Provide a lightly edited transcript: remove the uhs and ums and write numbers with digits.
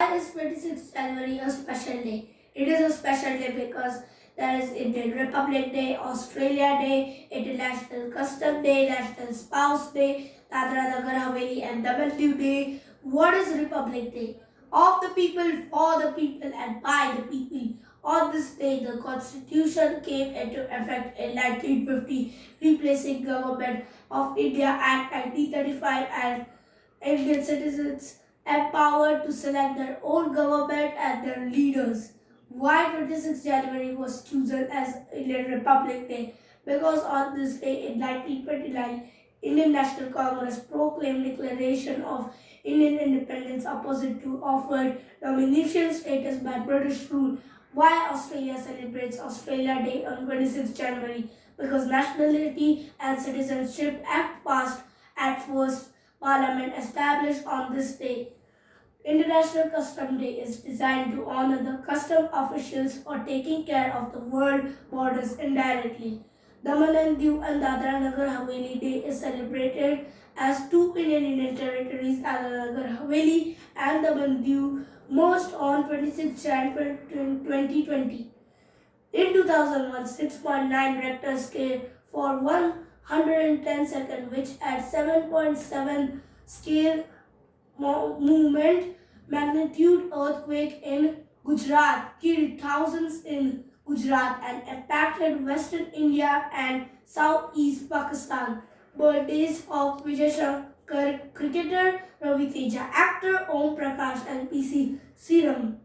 Why is 26th January a special day? It is a special day because there is Indian Republic Day, Australia Day, International Custom Day, National Spouse Day, Dadra Nagar Haveli and Daman Day. What is Republic Day? Of the people, for the people and by the people. On this day, the Constitution came into effect in 1950, replacing Government of India Act 1935 and Indian citizens empowered to select their own government and their leaders. Why 26 January was chosen as Indian Republic Day? Because on this day in 1929, Indian National Congress proclaimed declaration of Indian independence opposite to offered Dominican Status by British rule. Why Australia celebrates Australia Day on 26 January? Because Nationality and Citizenship Act passed at first Parliament established on this day. International Custom Day is designed to honor the custom officials for taking care of the world borders indirectly. Daman and Diu and Dadra Nagar Haveli Day is celebrated as two Indian territories, Dadra Nagar Haveli and Daman Diu, merged on 26 January 2020. In 2001, 6.9 Richter scale for 110 seconds, which at 7.7 scale movement magnitude earthquake in Gujarat killed thousands in Gujarat and impacted Western India and Southeast Pakistan. Birthdays of Vijay Shankar, cricketer Ravi Teja, actor Om Prakash and PC Sriram.